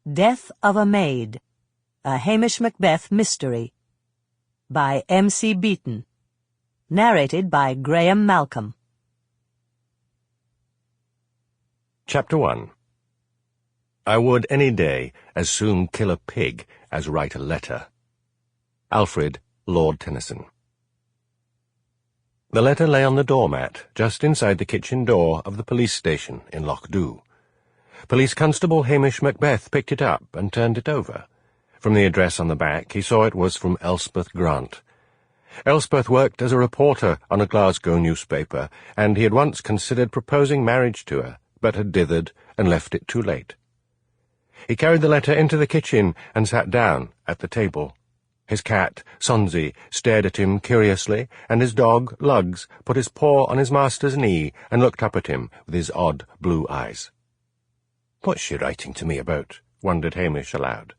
Death of a Maid, a Hamish Macbeth mystery, by M.C. Beaton. Narrated by Graeme Malcolm. Chapter 1. I would any day as soon kill a pig as write a letter. Alfred, Lord Tennyson. The letter lay on the doormat just inside the kitchen door of the police station in Lochdubh. Police Constable Hamish Macbeth picked it up and turned it over. From the address on the back, he saw it was from Elspeth Grant. Elspeth worked as a reporter on a Glasgow newspaper, and he had once considered proposing marriage to her, but had dithered and left it too late. He carried the letter into the kitchen and sat down at the table. His cat, Sonsie, stared at him curiously, and his dog, Lugs, put his paw on his master's knee and looked up at him with his odd blue eyes. "What's she writing to me about?" wondered Hamish aloud.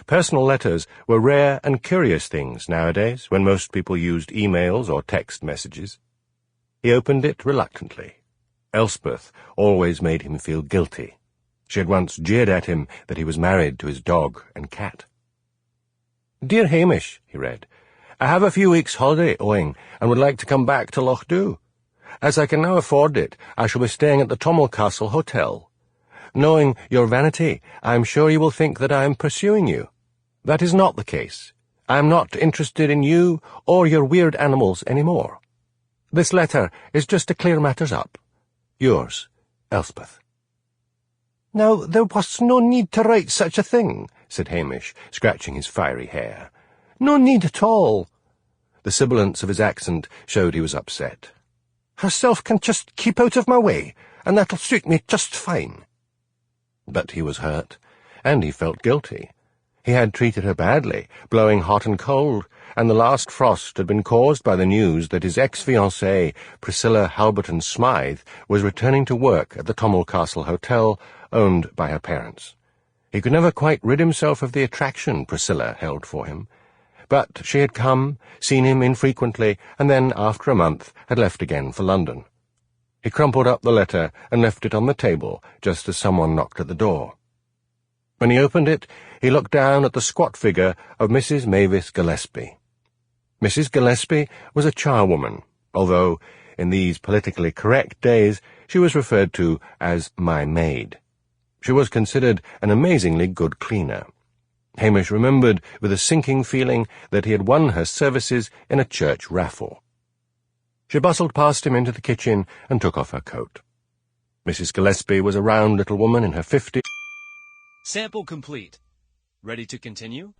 Personal letters were rare and curious things nowadays, when most people used emails or text messages. He opened it reluctantly. Elspeth always made him feel guilty. She had once jeered at him that he was married to his dog and cat. "Dear Hamish," he read, "I have a few weeks' holiday owing, and would like to come back to Lochdubh. As I can now afford it, I shall be staying at the Castle Hotel. Knowing your vanity, I am sure you will think that I am pursuing you. That is not the case. I am not interested in you or your weird animals any more. This letter is just to clear matters up. Yours, Elspeth." "Now, there was no need to write such a thing," said Hamish, scratching his fiery hair. "No need at all." The sibilance of his accent showed he was upset. "Herself can just keep out of my way, and that'll suit me just fine." But he was hurt, and he felt guilty. He had treated her badly, blowing hot and cold, and the last frost had been caused by the news that his ex-fiancée, Priscilla Halberton Smythe, was returning to work at the Castle Hotel, owned by her parents. He could never quite rid himself of the attraction Priscilla held for him. But she had come, seen him infrequently, and then, after a month, had left again for London. He crumpled up the letter and left it on the table just as someone knocked at the door. When he opened it, he looked down at the squat figure of Mrs. Mavis Gillespie. Mrs. Gillespie was a charwoman, although, in these politically correct days, she was referred to as my maid. She was considered an amazingly good cleaner. Hamish remembered with a sinking feeling that he had won her services in a church raffle. She bustled past him into the kitchen and took off her coat. Mrs. Gillespie was a round little woman in her 50s. Sample complete. Ready to continue?